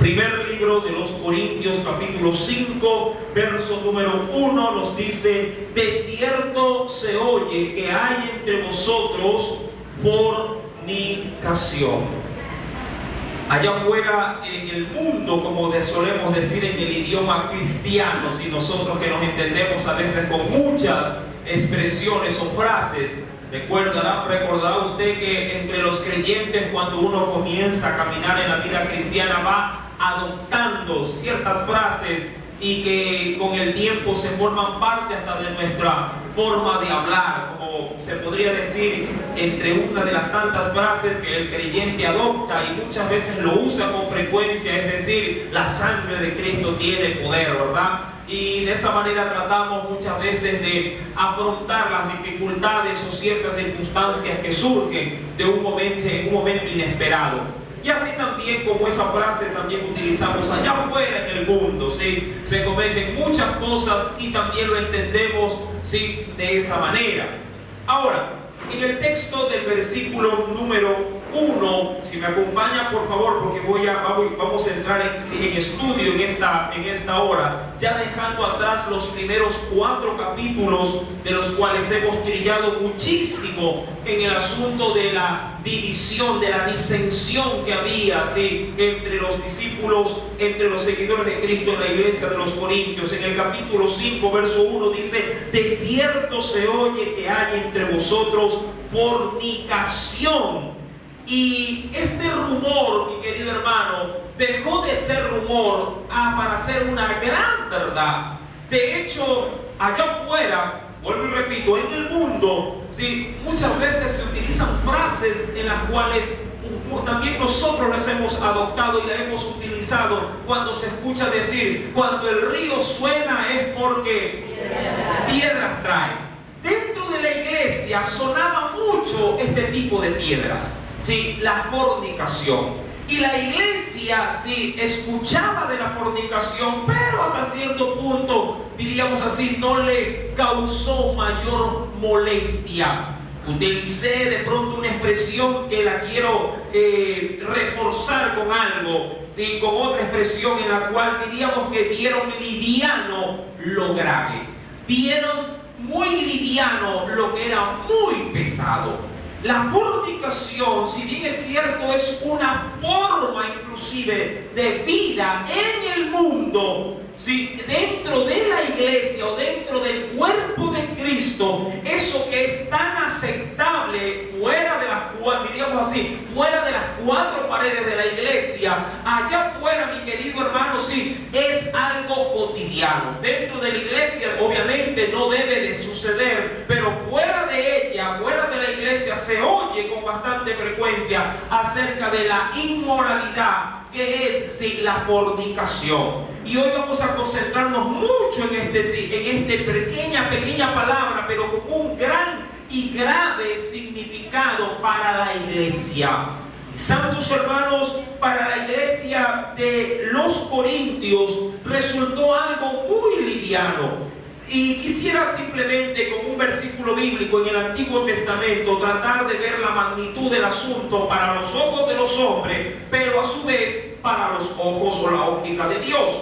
Primer libro de los Corintios, capítulo 5, verso número 1, nos dice: de cierto se oye que hay entre vosotros fornicación. Allá afuera en el mundo, como solemos decir en el idioma cristiano, si nosotros que nos entendemos a veces con muchas expresiones o frases, recordará usted que entre los creyentes, cuando uno comienza a caminar en la vida cristiana, va adoptando ciertas frases y que con el tiempo se forman parte hasta de nuestra forma de hablar, como se podría decir, entre una de las tantas frases que el creyente adopta y muchas veces lo usa con frecuencia, es decir, la sangre de Cristo tiene poder, ¿verdad? Y de esa manera tratamos muchas veces de afrontar las dificultades o ciertas circunstancias que surgen en un momento inesperado. Y así también, como esa frase también utilizamos allá afuera en el mundo, ¿sí? Se cometen muchas cosas y también lo entendemos, ¿sí?, de esa manera. Ahora, en el texto del versículo número 1, si me acompaña por favor, porque vamos a entrar en estudio en esta hora, ya dejando atrás los primeros 4 capítulos de los cuales hemos trillado muchísimo en el asunto de la división, de la disensión que había, ¿sí?, entre los discípulos, entre los seguidores de Cristo en la iglesia de los Corintios. En el capítulo 5, verso 1 dice: de cierto se oye que hay entre vosotros fornicación. Y este rumor, mi querido hermano, dejó de ser rumor para ser una gran verdad. De hecho, allá afuera, vuelvo y repito, en el mundo, ¿sí?, muchas veces se utilizan frases en las cuales también nosotros las hemos adoptado y las hemos utilizado cuando se escucha decir: cuando el río suena es porque piedras trae. Dentro de la iglesia sonaba mucho este tipo de piedras, ¿sí?, la fornicación. Y la iglesia, sí, escuchaba de la fornicación, pero hasta cierto punto, diríamos así, no le causó mayor molestia. Utilicé de pronto una expresión que la quiero reforzar con algo, ¿sí?, con otra expresión en la cual diríamos que vieron liviano lo grave. Vieron muy liviano lo que era muy pesado. La fornicación, si bien es cierto, es una forma inclusive de vida en el mundo, si dentro de la iglesia o dentro del cuerpo de Cristo, eso que es tan aceptable fuera de las, diríamos así, fuera de las 4 paredes de la iglesia, allá afuera, mi querido hermano, sí, es algo cotidiano. Dentro de la iglesia obviamente no debe de suceder, pero fuera de ella, fuera de la iglesia, se oye con bastante frecuencia acerca de la inmoralidad, que es, sí, la fornicación. Y hoy vamos a concentrarnos mucho en pequeña palabra, pero con un gran y grave significado para la iglesia. Santos hermanos, para la iglesia de los Corintios resultó algo muy liviano. Y quisiera simplemente, con un versículo bíblico en el Antiguo Testamento, tratar de ver la magnitud del asunto para los ojos de los hombres, pero a su vez para los ojos o la óptica de Dios.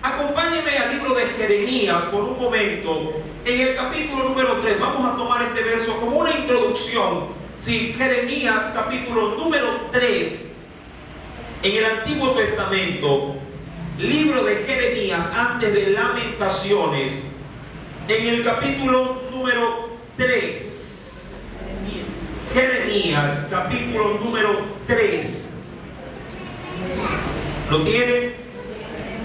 Acompáñenme al libro de Jeremías por un momento. En el capítulo número 3, vamos a tomar este verso como una introducción. Sí, Jeremías capítulo número 3, en el Antiguo Testamento, libro de Jeremías antes de Lamentaciones. En el capítulo número 3, Jeremías, capítulo número 3. ¿Lo tienen?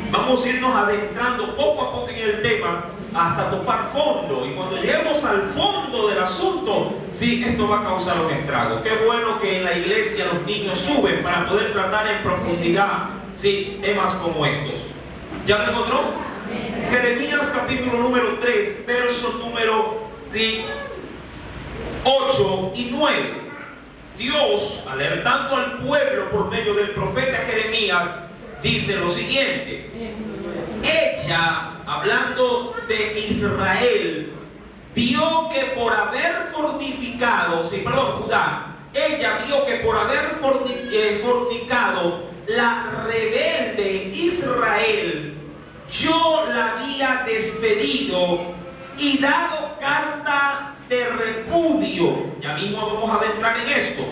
Vamos a irnos adentrando poco a poco en el tema hasta topar fondo. Y cuando lleguemos al fondo del asunto, sí, esto va a causar un estrago. Qué bueno que en la iglesia los niños suben para poder tratar en profundidad, sí, temas como estos. ¿Ya lo encontró? Jeremías capítulo número 3, verso número 8 y 9. Dios, alertando al pueblo por medio del profeta Jeremías, dice lo siguiente: ella, hablando de Israel, vio que por haber fornificado, Judá, ella vio que por haber fornicado, la rebelde de Israel yo la había despedido y dado carta de repudio. Ya mismo vamos a adentrar en esto.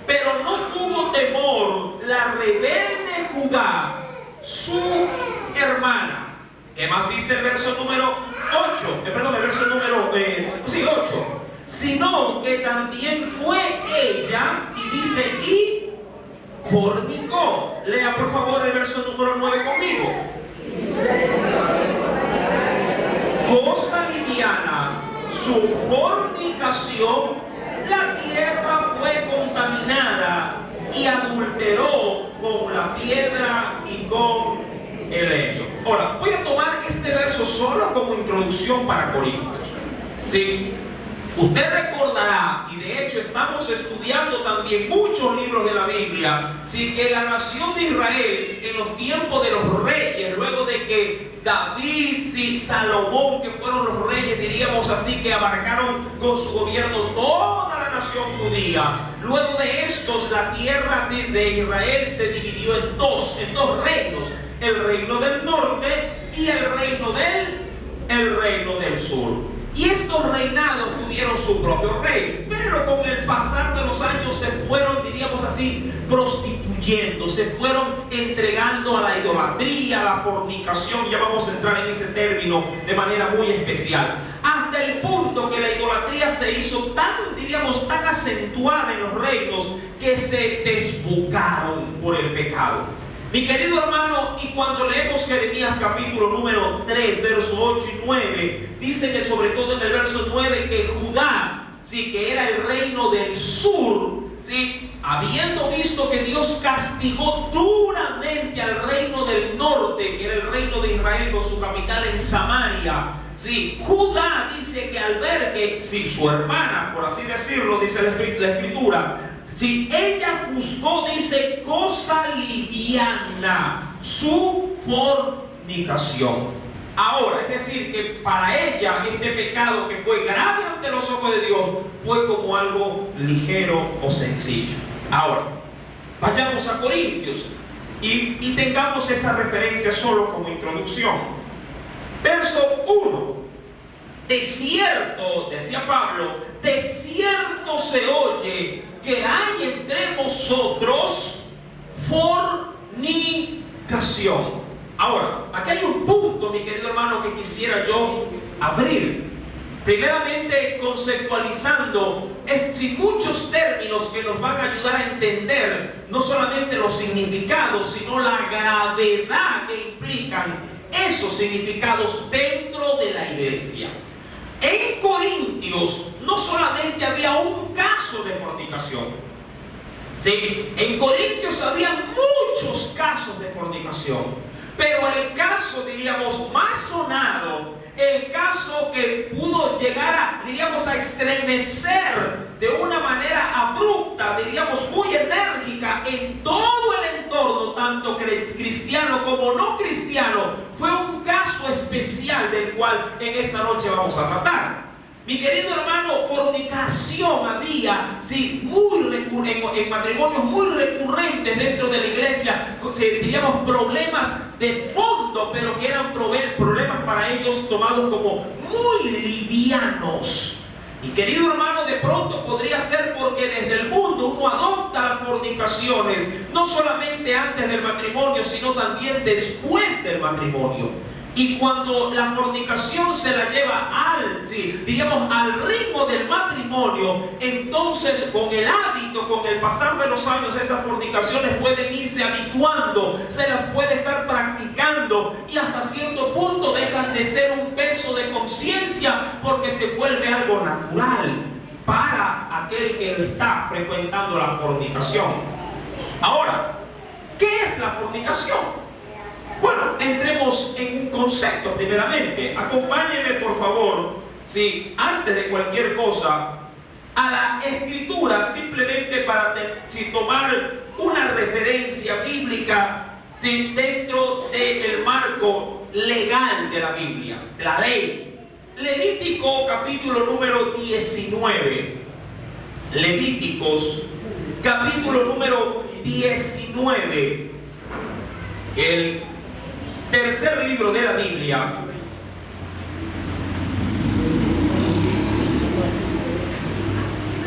Pero no tuvo temor la rebelde Judá, su hermana. ¿Qué más dice el verso número 8? Perdón, el verso número 8. Sino que también fue ella, y dice, y fornicó. Lea por favor el verso número 9 conmigo. Cosa liviana, su fornicación, la tierra fue contaminada y adulteró con la piedra y con el leño. Ahora, voy a tomar este verso solo como introducción para Corintios. ¿Sí? Usted recordará, y de hecho estamos estudiando también muchos libros de la Biblia, sí, que la nación de Israel en los tiempos de los reyes, luego de que David, sí, Salomón, que fueron los reyes, diríamos así, que abarcaron con su gobierno toda la nación judía, luego de estos la tierra, sí, de Israel se dividió en dos reinos, el reino del norte y el reino del sur. Y estos reinados tuvieron su propio rey, pero con el pasar de los años se fueron, diríamos así, prostituyendo, se fueron entregando a la idolatría, a la fornicación. Ya vamos a entrar en ese término de manera muy especial, hasta el punto que la idolatría se hizo tan, diríamos, tan acentuada en los reinos que se desbocaron por el pecado. Mi querido hermano, y cuando leemos Jeremías capítulo número 3, versos 8 y 9, dice que sobre todo en el verso 9 que Judá, sí, que era el reino del sur, sí, habiendo visto que Dios castigó duramente al reino del norte, que era el reino de Israel con su capital en Samaria, sí, Judá dice que al ver que, sí, su hermana, por así decirlo, dice la escritura, si ella juzgó, dice, cosa liviana, su fornicación. Ahora, es decir, que para ella este pecado que fue grave ante los ojos de Dios fue como algo ligero o sencillo. Ahora, vayamos a Corintios y tengamos esa referencia solo como introducción. Verso 1. De cierto, decía Pablo, de cierto se oye que hay entre vosotros fornicación. Ahora, aquí hay un punto, mi querido hermano, que quisiera yo abrir. Primeramente, conceptualizando muchos términos que nos van a ayudar a entender no solamente los significados, sino la gravedad que implican esos significados dentro de la iglesia. En Corintios no solamente había un caso de fornicación, ¿sí? En Corintios había muchos casos de fornicación, pero el caso, diríamos, más sonado, el caso que pudo llegar a, diríamos, a estremecer de una manera abrupta, diríamos, muy enérgica en todo el entorno, tanto cristiano como no cristiano, fue un caso especial del cual en esta noche vamos a tratar. Mi querido hermano, fornicación había, sí, en matrimonios muy recurrentes dentro de la iglesia, diríamos problemas de fondo, pero que eran problemas para ellos tomados como muy livianos. Mi querido hermano, de pronto podría ser porque desde el mundo uno adopta las fornicaciones, no solamente antes del matrimonio, sino también después del matrimonio. Y cuando la fornicación se la lleva diríamos, al ritmo del matrimonio, entonces con el hábito, con el pasar de los años, esas fornicaciones pueden irse habituando, se las puede estar practicando y hasta cierto punto dejan de ser un peso de conciencia porque se vuelve algo natural para aquel que está frecuentando la fornicación. Ahora, ¿qué es la fornicación? Bueno, entremos en un concepto primeramente. Acompáñenme por favor, ¿sí?, antes de cualquier cosa, a la escritura, simplemente para tomar una referencia bíblica, ¿sí?, dentro del marco legal de la Biblia, de la ley. Levítico capítulo número 19. Levíticos capítulo número 19. El tercer libro de la Biblia,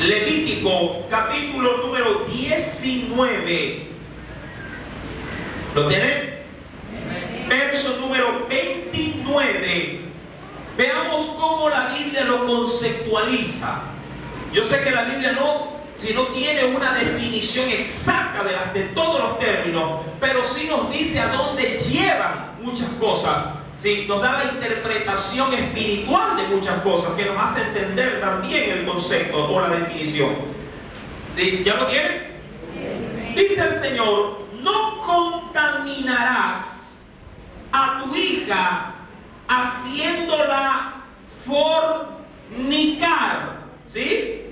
Levítico, capítulo número 19. ¿Lo tienen? Verso número 29. Veamos cómo la Biblia lo conceptualiza. Yo sé que la Biblia no tiene una definición exacta de todos los términos, pero sí nos dice a dónde llevan muchas cosas. Sí, nos da la interpretación espiritual de muchas cosas que nos hace entender también el concepto o la definición. ¿Sí? ¿Ya lo tienen? Dice el Señor: no contaminarás a tu hija haciéndola fornicar, ¿sí?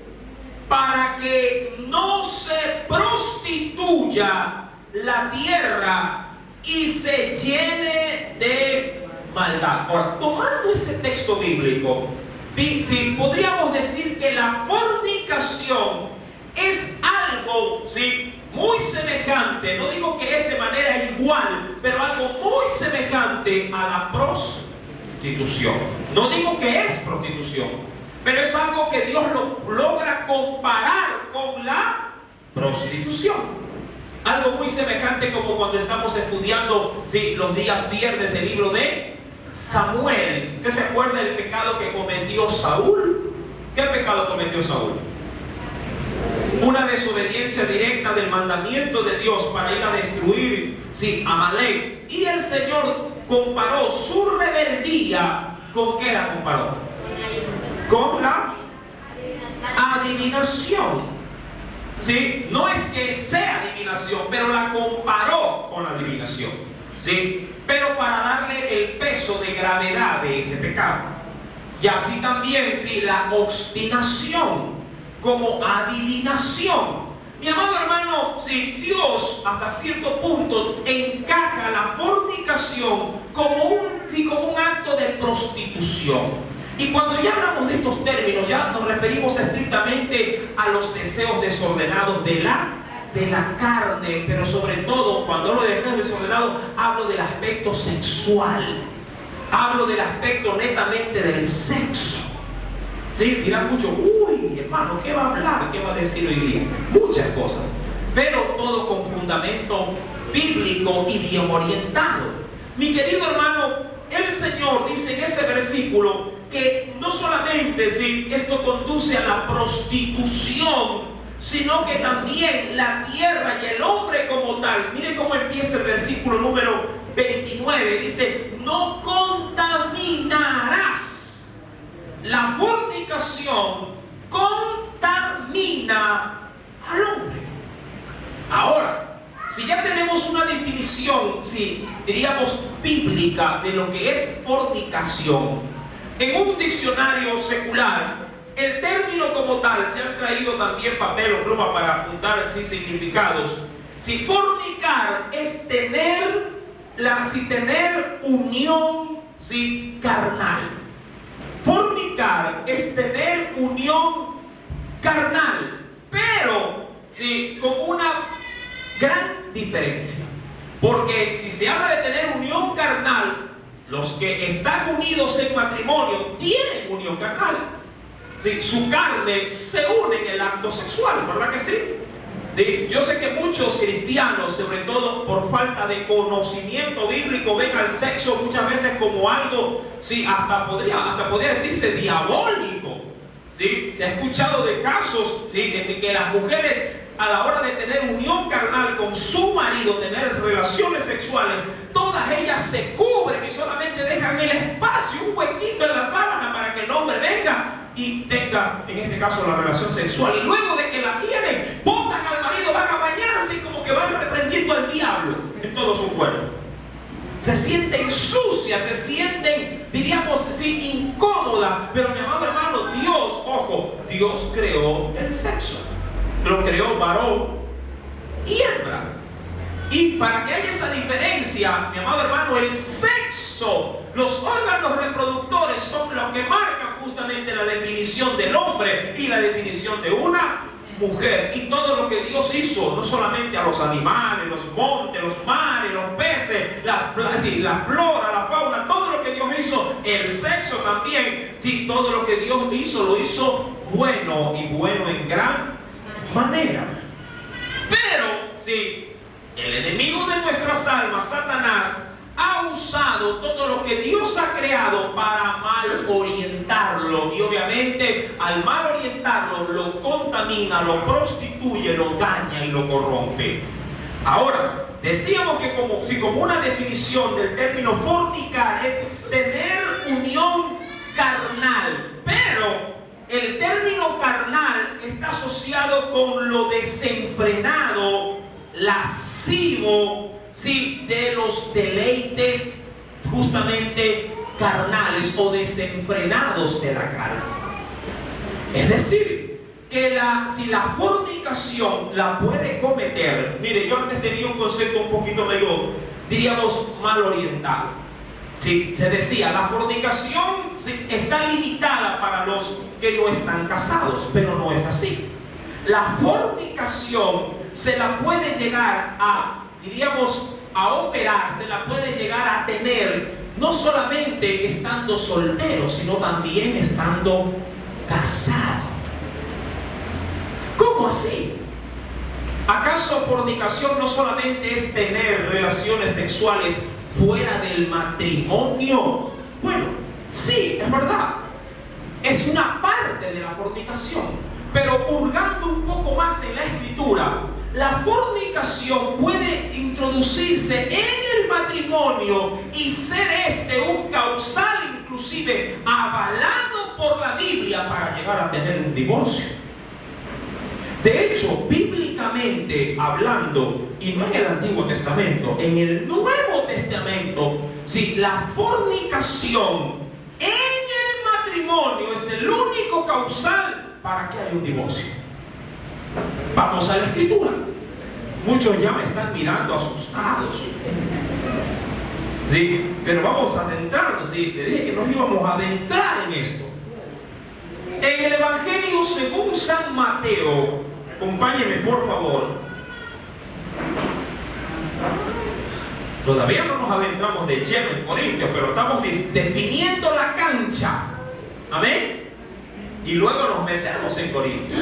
Para que no se prostituya la tierra y se llene de maldad. Ahora, tomando ese texto bíblico, ¿sí? Podríamos decir que la fornicación es algo, ¿sí?, muy semejante, no digo que es de manera igual, pero algo muy semejante a la prostitución. No digo que es prostitución, pero es algo que Dios lo logra comparar con la prostitución. Algo muy semejante como cuando estamos estudiando, ¿sí?, los días viernes el libro de Samuel. ¿Usted se acuerda del pecado que cometió Saúl? ¿Qué pecado cometió Saúl? Una desobediencia directa del mandamiento de Dios para ir a destruir, sí, Amalek. Y el Señor comparó su rebeldía, ¿con qué la comparó? Con la adivinación. ¿Sí? No es que sea adivinación, pero la comparó con la adivinación. ¿Sí? Pero para darle el peso de gravedad de ese pecado. Y así también, sí, la obstinación como adivinación. Mi amado hermano, si Dios hasta cierto punto encaja la fornicación como un acto de prostitución. Y cuando ya hablamos de estos términos, ya nos referimos estrictamente a los deseos desordenados de la carne, pero sobre todo, cuando hablo de deseos desordenados, hablo del aspecto sexual. Hablo del aspecto netamente del sexo. ¿Sí? Dirán mucho: uy, hermano, ¿qué va a hablar? ¿Qué va a decir hoy día? Muchas cosas, pero todo con fundamento bíblico y bien orientado. Mi querido hermano, el Señor dice en ese versículo que no solamente, ¿sí?, esto conduce a la prostitución, sino que también la tierra y el hombre como tal. Mire cómo empieza el versículo número 29. Dice: no contaminarás. La fornicación contamina al hombre. Ahora, si ya tenemos una definición, sí, diríamos bíblica, de lo que es fornicación, en un diccionario secular, el término como tal, se han traído también papel o pluma para apuntar significados. Si fornicar es tener unión, sí, carnal. Fornicar es tener unión carnal, pero sí, con una gran diferencia. Porque si se habla de tener unión carnal, los que están unidos en matrimonio tienen unión carnal. Sí, su carne se une en el acto sexual, ¿verdad que sí? Sí, yo sé que muchos cristianos, sobre todo por falta de conocimiento bíblico, ven al sexo muchas veces como algo, sí, hasta podría decirse diabólico. ¿Sí? Se ha escuchado de casos, ¿sí?, de que las mujeres, a la hora de tener unión carnal con su marido, tener relaciones sexuales, todas ellas se cubren y solamente dejan el espacio, un huequito en la sábana para que el hombre venga y tenga, en este caso, la relación sexual. Y luego de que la tienen, botan al marido, van a bañarse y como que van reprendiendo al diablo en todo su cuerpo. Se sienten sucias, se sienten, diríamos así, incómodas. Pero mi amado hermano, Dios, ojo, Dios creó el sexo. Lo creó varón y hembra. Y para que haya esa diferencia, mi amado hermano, el sexo, los órganos reproductores son los que marcan justamente la definición del hombre y la definición de una mujer, y todo lo que Dios hizo, no solamente a los animales, los montes, los mares, los peces, la flora, la fauna, todo lo que Dios hizo, el sexo también, sí, todo lo que Dios hizo, lo hizo bueno, y bueno en gran manera. Pero, sí, el enemigo de nuestras almas, Satanás, ha usado todo lo que Dios ha creado para mal orientarlo, y obviamente al mal orientarlo lo contamina, lo prostituye, lo daña y lo corrompe. Ahora, decíamos que como una definición del término fornicar es tener unión carnal, pero el término carnal está asociado con lo desenfrenado, lascivo, sí, de los deleites justamente carnales o desenfrenados de la carne. Es decir, que si la fornicación la puede cometer, mire, yo antes tenía un concepto un poquito medio, diríamos, mal orientado. Sí, se decía, la fornicación está limitada para los que no están casados, pero no es así. La fornicación se la puede llegar a, diríamos, a operar, se la puede llegar a tener no solamente estando soltero, sino también estando casado. ¿Cómo así? ¿Acaso fornicación no solamente es tener relaciones sexuales fuera del matrimonio? Bueno, sí, es verdad, es una parte de la fornicación. Pero hurgando un poco más en la escritura, la fornicación puede introducirse en el matrimonio y ser un causal inclusive avalado por la Biblia para llegar a tener un divorcio. De hecho, bíblicamente hablando, y no en el Antiguo Testamento, en el Nuevo Testamento, sí, la fornicación en el matrimonio es el único causal para que haya un divorcio. Vamos a la escritura. Muchos ya me están mirando asustados, ¿sí? Pero vamos a adentrarnos, ¿sí? Te dije que nos íbamos a adentrar en esto. En el Evangelio según San Mateo, acompáñenme por favor. Todavía no nos adentramos de lleno en Corintios, pero estamos definiendo la cancha. Amén. Y luego nos metemos en Corintios.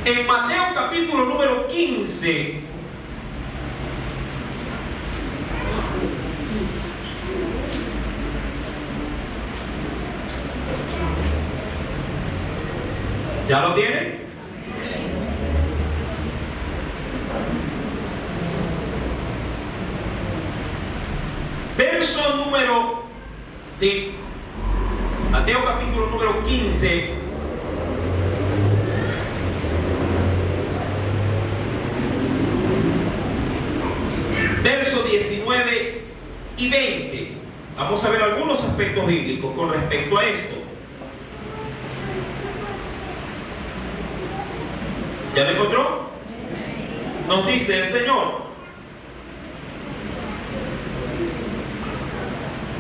En Mateo capítulo número 15, ¿ya lo tienen? Verso número, sí, Mateo capítulo número 15, verso 19 y 20. Vamos a ver algunos aspectos bíblicos con respecto a esto. ¿Ya lo encontró? Nos dice el Señor.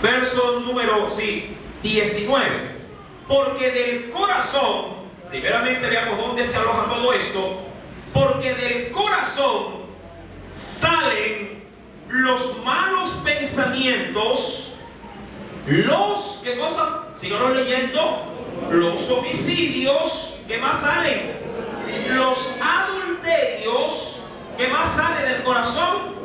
Verso número 19. Porque del corazón, primeramente veamos dónde se aloja todo esto. Porque del corazón salen los malos pensamientos, ¿qué cosas? Síganos leyendo. Los homicidios, ¿qué más salen? Los adulterios, ¿qué más sale del corazón?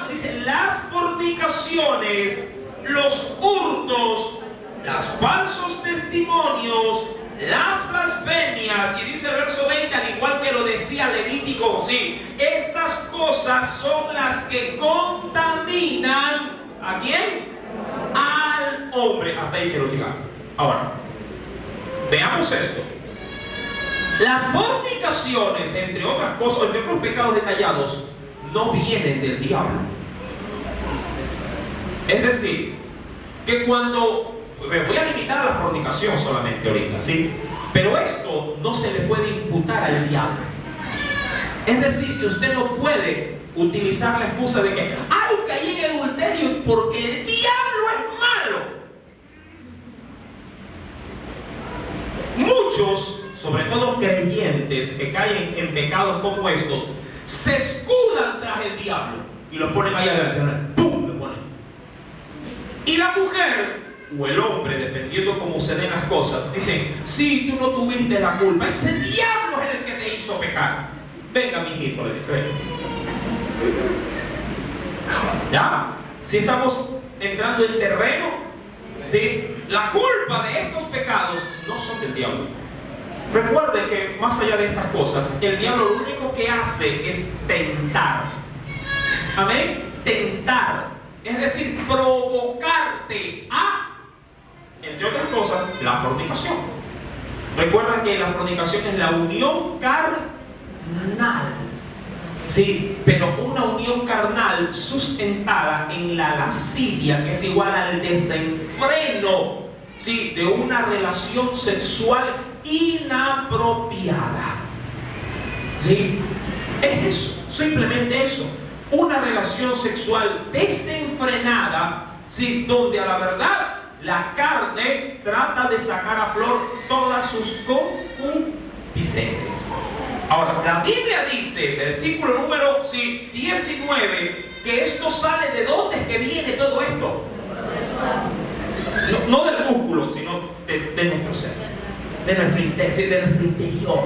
Dice, las fornicaciones, los hurtos, los falsos testimonios, las blasfemias, y dice el verso 20, al igual que lo decía Levítico, sí, estas cosas son las que contaminan ¿a quién? Al hombre. Hasta ahí quiero llegar. Ahora, veamos esto. Las fornicaciones, entre otras cosas, entre otros pecados detallados, no vienen del diablo. Es decir, que cuando me voy a limitar a la fornicación solamente ahorita, ¿sí? Pero esto no se le puede imputar al diablo. Es decir, que usted no puede utilizar la excusa de que ¡ay, caí en adulterio porque el diablo es malo! Muchos sobre todo creyentes que caen en pecados como estos, se escudan tras el diablo y lo ponen ahí adelante. ¡Pum! Lo ponen. Y la mujer o el hombre, dependiendo cómo se den las cosas, dicen: sí, tú no tuviste la culpa, ese diablo es el que te hizo pecar. Venga, mijito, le dice. ¿Ya? Si estamos entrando en terreno, ¿sí? La culpa de estos pecados no son del diablo. Recuerde que más allá de estas cosas, el diablo lo único que hace es tentar. Amén. Tentar. Es decir, provocarte a, entre otras cosas, la fornicación. Recuerda que la fornicación es la unión carnal. Sí, pero una unión carnal sustentada en la lascivia, que es igual al desenfreno, sí, de una relación sexual inapropiada. ¿Sí? Es eso, simplemente eso. Una relación sexual desenfrenada, ¿sí? Donde a la verdad la carne trata de sacar a flor todas sus concupiscencias. Ahora, la Biblia dice, versículo número 19, que esto sale de dónde es que viene todo esto. No del músculo, sino de nuestro ser, de nuestro interior.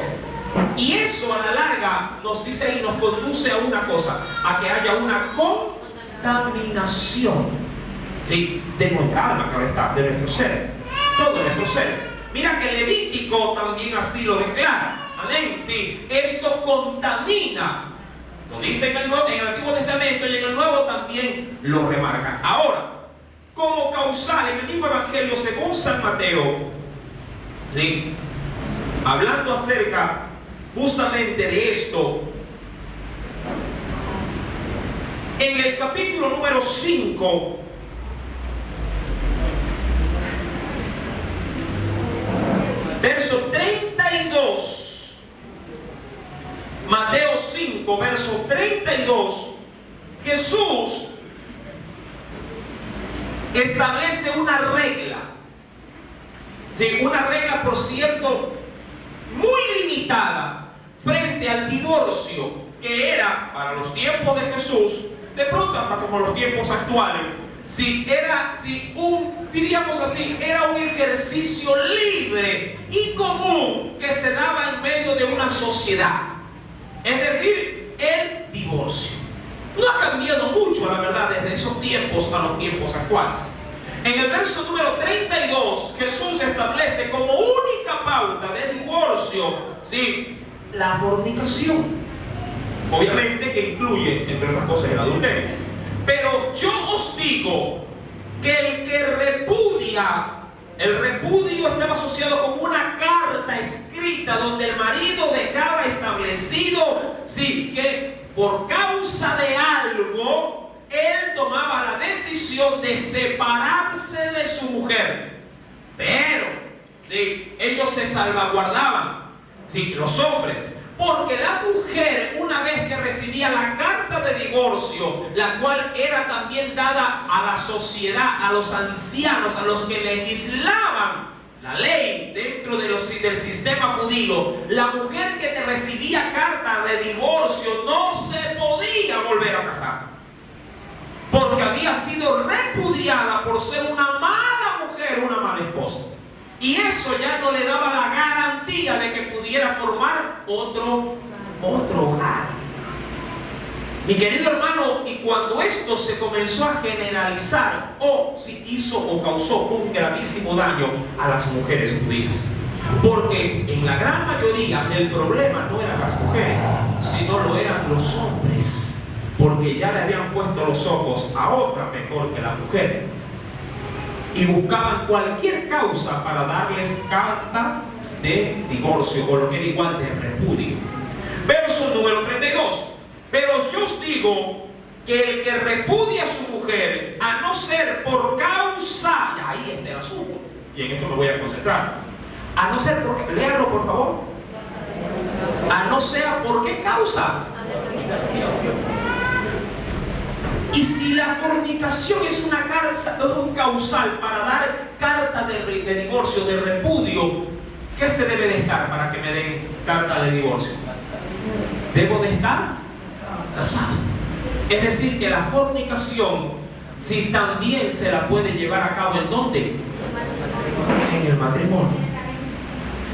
Y eso a la larga nos dice y nos conduce a una cosa, a que haya una contaminación, ¿sí? De nuestra alma, claro está, de nuestro ser, todo nuestro ser. Mira que Levítico también así lo declara. Amén. Sí, esto contamina. Lo dice en el Antiguo Testamento y en el Nuevo también lo remarca. Ahora, como causal, en el mismo Evangelio según San Mateo, ¿sí? Hablando acerca justamente de esto, en el capítulo número 5, verso 32, Mateo 5, verso 32, Jesús establece una regla. Sí, una regla, por cierto, muy limitada frente al divorcio, que era para los tiempos de Jesús, de pronto hasta como los tiempos actuales, diríamos así, era un ejercicio libre y común que se daba en medio de una sociedad. Es decir, el divorcio. No ha cambiado mucho, la verdad, desde esos tiempos a los tiempos actuales. En el verso número 32, Jesús establece como única pauta de divorcio, ¿sí?, la fornicación. Obviamente que incluye, entre otras cosas, el adulterio. Pero yo os digo que el que repudia, el repudio estaba asociado con una carta escrita donde el marido dejaba establecido, sí, que por causa de algo él tomaba la decisión de separarse de su mujer. Pero, sí, ellos se salvaguardaban, sí, los hombres, porque la mujer, una vez que recibía la carta de divorcio, la cual era también dada a la sociedad, a los ancianos, a los que legislaban la ley dentro de del sistema judío, la mujer que te recibía carta de divorcio no se podía volver a casar, porque había sido repudiada por ser una mala mujer, una mala esposa. Y eso ya no le daba la garantía de que pudiera formar otro hogar. Mi querido hermano, y cuando esto se comenzó a generalizar, si hizo o causó un gravísimo daño a las mujeres judías. Porque en la gran mayoría el problema no eran las mujeres, sino lo eran los hombres. Porque ya le habían puesto los ojos a otra mejor que la mujer. Y buscaban cualquier causa para darles carta de divorcio, o lo que era igual de repudio. Verso número 32. Pero yo os digo que el que repudia a su mujer, a no ser por causa, y ahí está el asunto, y en esto me voy a concentrar, a no ser porque, léanlo por favor, a no ser por qué causa. Y si la fornicación es un causal para dar carta de divorcio, de repudio, ¿qué se debe de estar para que me den carta de divorcio? Debo de estar casado. Es decir, que la fornicación, si también se la puede llevar a cabo, ¿en dónde? En el matrimonio.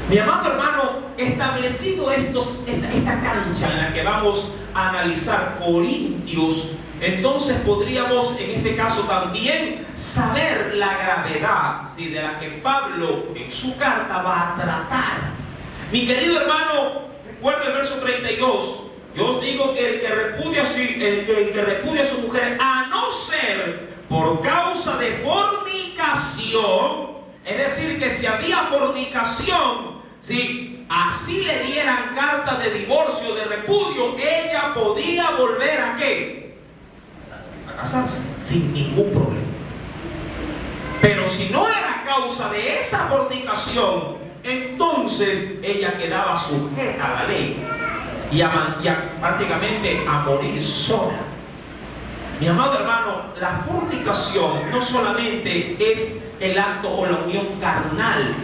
Mi amado hermano, establecido esta cancha en la que vamos a analizar Corintios, entonces podríamos en este caso también saber la gravedad, ¿sí?, de la que Pablo en su carta va a tratar. Mi querido hermano, recuerda el verso 32. Yo os digo que el que repudia a su mujer, a no ser por causa de fornicación, es decir, que si había fornicación, si así le dieran carta de divorcio, de repudio, ella podía volver ¿a qué? A casarse, sin ningún problema. Pero si no era causa de esa fornicación, entonces ella quedaba sujeta a la ley y prácticamente a morir sola. Mi amado hermano, la fornicación no solamente es el acto o la unión carnal,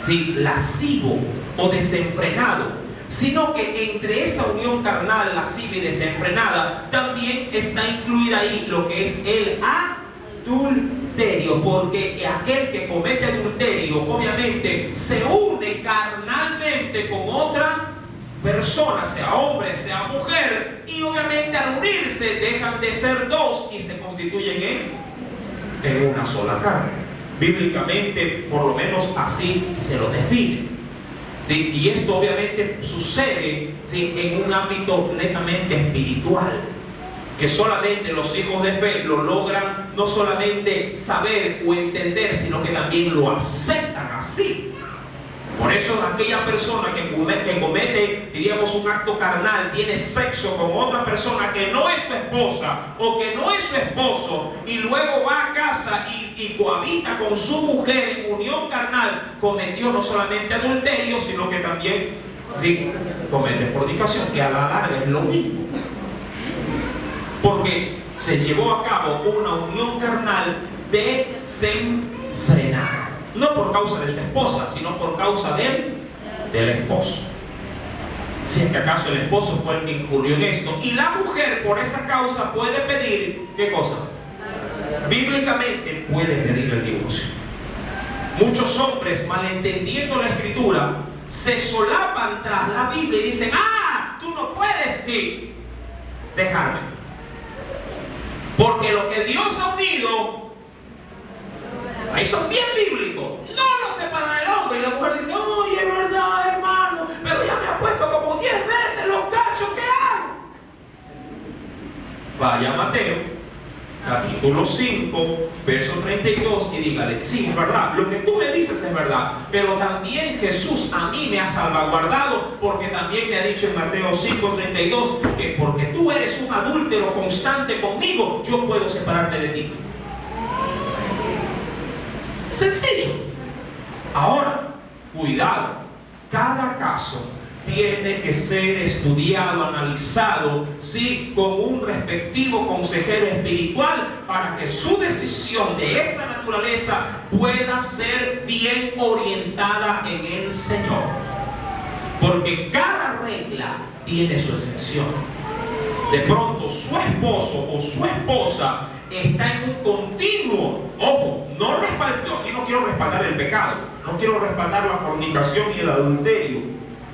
¿sí?, lascivo o desenfrenado, sino que entre esa unión carnal, lasciva y desenfrenada, también está incluida ahí lo que es el adulterio, porque aquel que comete adulterio obviamente se une carnalmente con otra persona, sea hombre, sea mujer, y obviamente al unirse dejan de ser dos y se constituyen en una sola carne. Bíblicamente, por lo menos así se lo define, ¿sí? Y esto obviamente sucede, ¿sí?, en un ámbito netamente espiritual, que solamente los hijos de fe lo logran no solamente saber o entender, sino que también lo aceptan así. Por eso aquella persona que comete, diríamos, un acto carnal, tiene sexo con otra persona que no es su esposa o que no es su esposo, y luego va a casa y cohabita con su mujer en unión carnal, cometió no solamente adulterio, sino que también, sí, comete fornicación, que a la larga es lo mismo. Porque se llevó a cabo una unión carnal desenfrenada. No por causa de su esposa, sino por causa del esposo. Si es que acaso el esposo fue el que incurrió en esto. Y la mujer por esa causa puede pedir, ¿qué cosa? Bíblicamente puede pedir el divorcio. Muchos hombres, malentendiendo la escritura, se solapan tras la Biblia y dicen: ¡ah! Tú no puedes, sí, dejarme. Porque lo que Dios ha unido, ahí son bien bíblicos, no lo separan el hombre. Y la mujer dice: oye, es verdad, hermano, pero ya me ha puesto como 10 veces los cachos, ¿qué hago? Vaya a Mateo, capítulo 5, verso 32, y dígale: sí, es verdad, lo que tú me dices es verdad, pero también Jesús a mí me ha salvaguardado, porque también me ha dicho en Mateo 5, 32, que porque tú eres un adúltero constante conmigo, yo puedo separarme de ti. Sencillo. Ahora, cuidado, cada caso tiene que ser estudiado, analizado, ¿sí?, con un respectivo consejero espiritual, para que su decisión de esta naturaleza pueda ser bien orientada en el Señor. Porque cada regla tiene su excepción. De pronto su esposo o su esposa está en un continuo, ojo, no respaldo, aquí no quiero respaldar el pecado, no quiero respaldar la fornicación y el adulterio,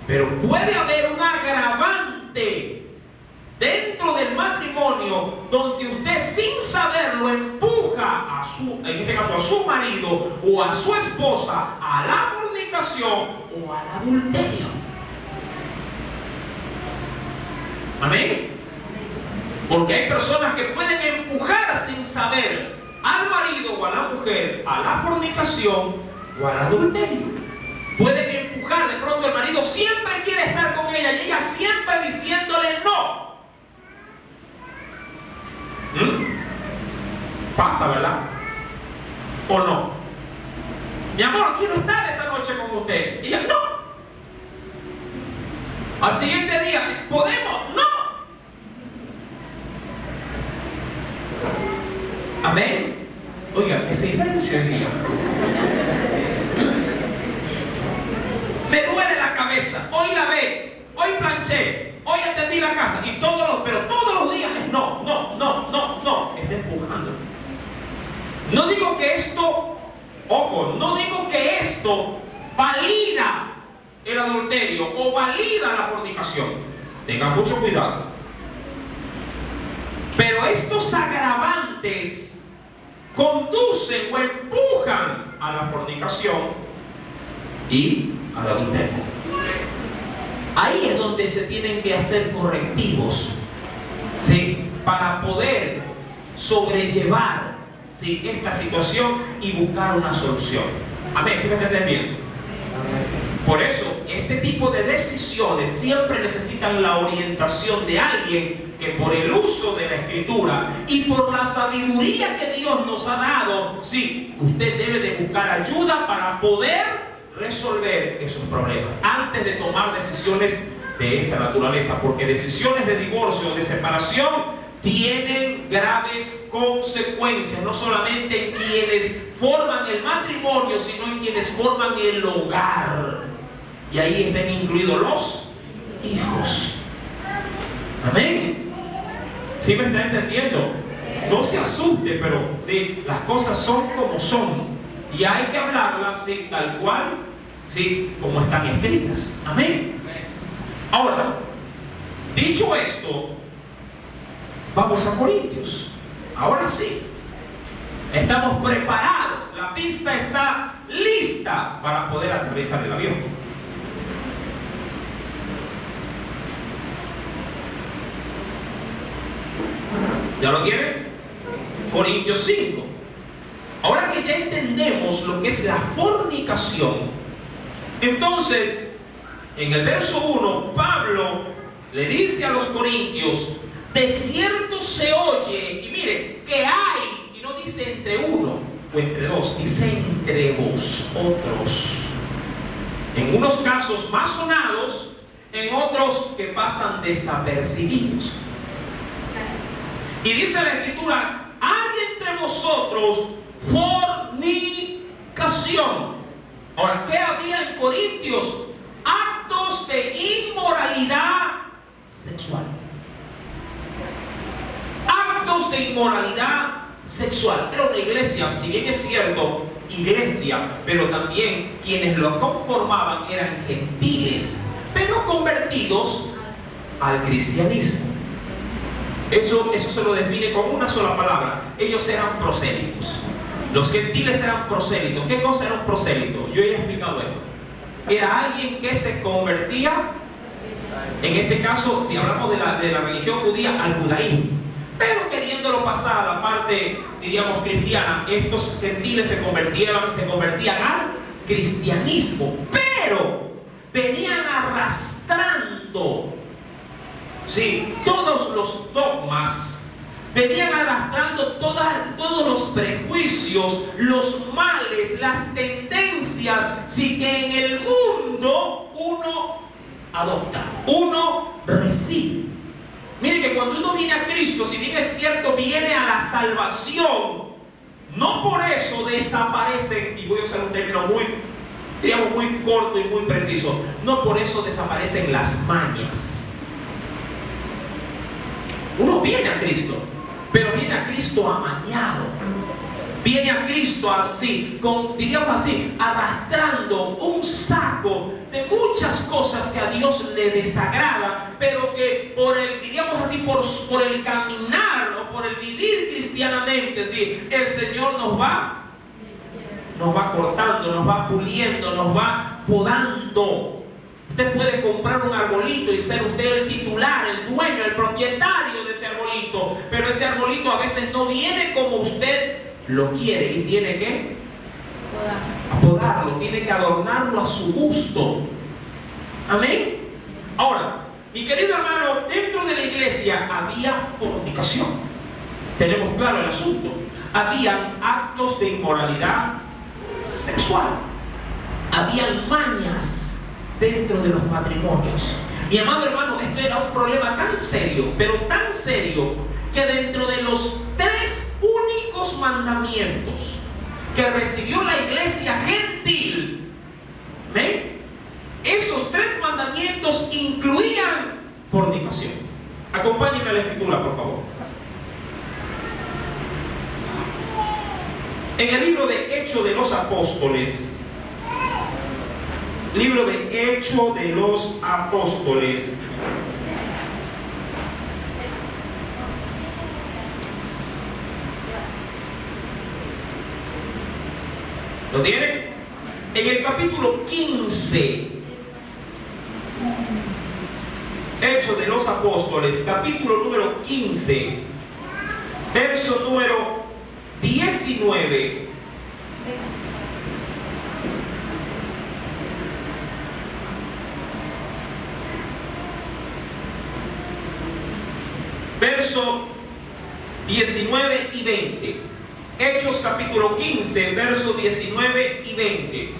pero puede haber un agravante dentro del matrimonio donde usted, sin saberlo, empuja en este caso a su marido o a su esposa a la fornicación o al adulterio. Amén. Porque hay personas que pueden empujar sin saber al marido o a la mujer a la fornicación o al adulterio. Pueden empujar, de pronto el marido siempre quiere estar con ella y ella siempre diciéndole no. Pasa, ¿verdad? ¿O no? Mi amor, quiero estar esta noche con usted. Y ella, no. Al siguiente día, ¿podemos? No. Amén. Oiga, qué silencio el día. planché, hoy atendí la casa, pero todos los días es no, está empujando. No digo que esto, ojo, no digo que esto valida el adulterio o valida la fornicación. Tengan mucho cuidado. Pero estos agravantes conducen o empujan a la fornicación y al adulterio. Ahí es donde se tienen que hacer correctivos, ¿sí?, para poder sobrellevar, ¿sí?, esta situación y buscar una solución. Amén, ¿sí me entienden bien? Por eso, este tipo de decisiones siempre necesitan la orientación de alguien que, por el uso de la Escritura y por la sabiduría que Dios nos ha dado, sí, usted debe de buscar ayuda para poder resolver esos problemas antes de tomar decisiones de esa naturaleza, porque decisiones de divorcio o de separación tienen graves consecuencias, no solamente en quienes forman el matrimonio, sino en quienes forman el hogar. Y ahí están incluidos los hijos. Amén. ¿Sí me está entendiendo? No se asuste, pero sí, las cosas son como son. Y hay que hablarlas, sí, tal cual, sí, como están escritas. Amén. Ahora, dicho esto, vamos a Corintios. Ahora sí, estamos preparados. La pista está lista para poder aterrizar el avión. ¿Ya lo tienen? Corintios 5. Ahora que ya entendemos lo que es la fornicación, entonces, en el verso 1, Pablo le dice a los corintios: de cierto se oye, y mire, que hay, y no dice entre uno o entre dos, dice entre vosotros. En unos casos más sonados, en otros que pasan desapercibidos. Y dice la Escritura: hay entre vosotros fornicación. Ahora, ¿qué había en Corintios? Actos de inmoralidad sexual. Actos de inmoralidad sexual. Era una iglesia, si bien es cierto, iglesia, pero también quienes lo conformaban eran gentiles, pero convertidos al cristianismo. Eso se lo define con una sola palabra: ellos eran prosélitos. Los gentiles eran prosélitos. ¿Qué cosa era un prosélito? Yo ya he explicado esto. Era alguien que se convertía, en este caso, si hablamos de la religión judía, al judaísmo, pero queriéndolo pasar a la parte, diríamos, cristiana. Estos gentiles se convertían al cristianismo, pero venían arrastrando, sí, todos los dogmas, venían arrastrando todos los prejuicios, los males, las tendencias, sí, que en el mundo uno adopta, uno recibe. Mire que cuando uno viene a Cristo, si bien es cierto, viene a la salvación, no por eso desaparecen, y voy a usar un término muy corto y muy preciso, no por eso desaparecen las mañas. Uno viene a Cristo, pero viene a Cristo amañado. Viene a Cristo, diríamos así, arrastrando un saco de muchas cosas que a Dios le desagradan, pero que por el, diríamos así, por el caminar o por el vivir cristianamente, sí, el Señor nos va cortando, nos va puliendo, nos va podando. Usted puede comprar un arbolito y ser usted el titular, el dueño, el propietario de ese arbolito, pero ese arbolito a veces no viene como usted lo quiere y tiene que podarlo, tiene que adornarlo a su gusto. Amén. Ahora, mi querido hermano, dentro de la iglesia había fornicación. Tenemos claro el asunto. Habían actos de inmoralidad sexual. Habían mañas dentro de los matrimonios. Mi amado hermano, esto era un problema tan serio, pero tan serio, que dentro de los 3 únicos mandamientos que recibió la iglesia gentil, ¿ven? Esos 3 mandamientos incluían fornicación. Acompáñenme a la escritura, por favor. En el libro de Hechos de los Apóstoles, libro de Hechos de los Apóstoles, ¿lo tienen? En el capítulo 15, Hechos de los Apóstoles, capítulo número 15, verso número 19. Verso 19 y 20. Hechos capítulo 15, versos 19 y 20.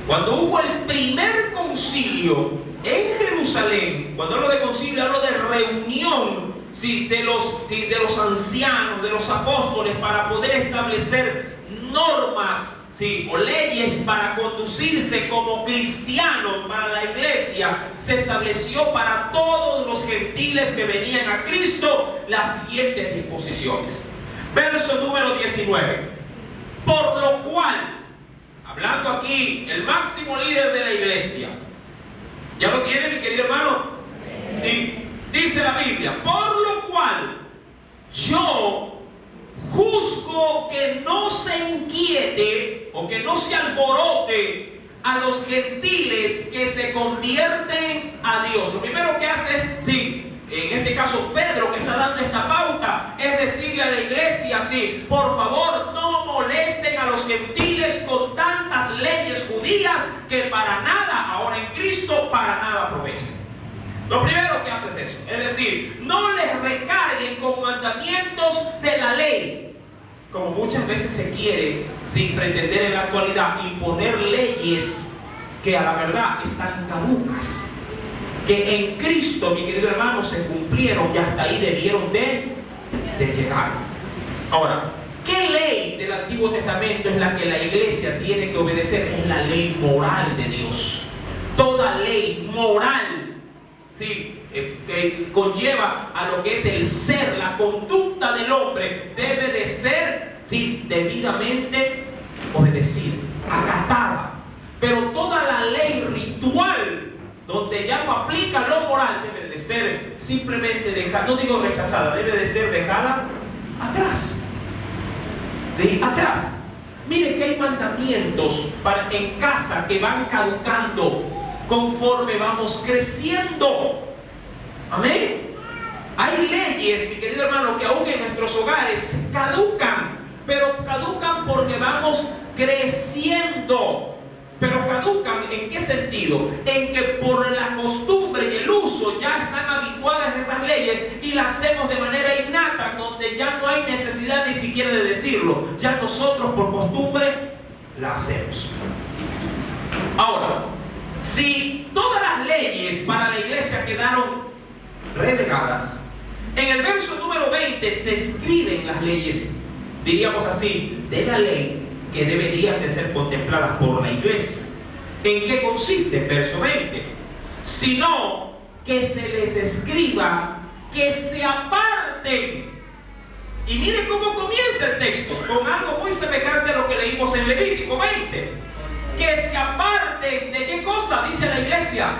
Cuando hubo el primer concilio en Jerusalén, cuando hablo de concilio, hablo de reunión, ¿sí?, de los ancianos, de los apóstoles, para poder establecer normas, ¿sí?, o leyes para conducirse como cristianos para la iglesia. Se estableció para todos los gentiles que venían a Cristo las siguientes disposiciones. Verso número 19. Por lo cual, hablando aquí el máximo líder de la iglesia, ¿ya lo tiene, mi querido hermano? Y dice la Biblia: por lo cual yo juzgo que no se inquiete o que no se alborote a los gentiles que se convierten a Dios. Lo primero que hace, sí, en este caso Pedro, que está dando esta pauta, es decirle a la iglesia así: por favor, no molesten a los gentiles con tantas leyes judías que para nada, ahora en Cristo, para nada aprovechan. Lo primero que hace es eso, es decir, no les recarguen con mandamientos de la ley, como muchas veces se quiere, sin pretender en la actualidad, imponer leyes que a la verdad están caducas, que en Cristo, mi querido hermano, se cumplieron y hasta ahí debieron de llegar. Ahora, ¿qué ley del Antiguo Testamento es la que la iglesia tiene que obedecer? Es la ley moral de Dios. Toda ley moral, ¿sí?, que conlleva a lo que es el ser, la conducta del hombre, debe de ser, ¿sí?, debidamente obedecida, acatada. Pero toda la ley ritual, donde ya no aplica lo moral, debe de ser simplemente dejada, no digo rechazada, debe de ser dejada atrás. ¿Sí? Atrás. Mire que hay mandamientos en casa que van caducando conforme vamos creciendo. Amén. Hay leyes, mi querido hermano, que aún en nuestros hogares caducan, pero caducan porque vamos creciendo. Pero caducan, ¿en qué sentido? En que por la costumbre y el uso ya están habituadas esas leyes y las hacemos de manera innata, donde ya no hay necesidad ni siquiera de decirlo. Ya nosotros por costumbre la hacemos. Ahora, si todas las leyes para la iglesia quedaron relegadas, en el verso número 20 se escriben las leyes, diríamos así, de la ley, que deberían de ser contempladas por la iglesia. ¿En qué consiste? Verso 20. Sino que se les escriba que se aparten. Y mire cómo comienza el texto, con algo muy semejante a lo que leímos en Levítico 20. Que se aparten, ¿de qué cosa? Dice la iglesia: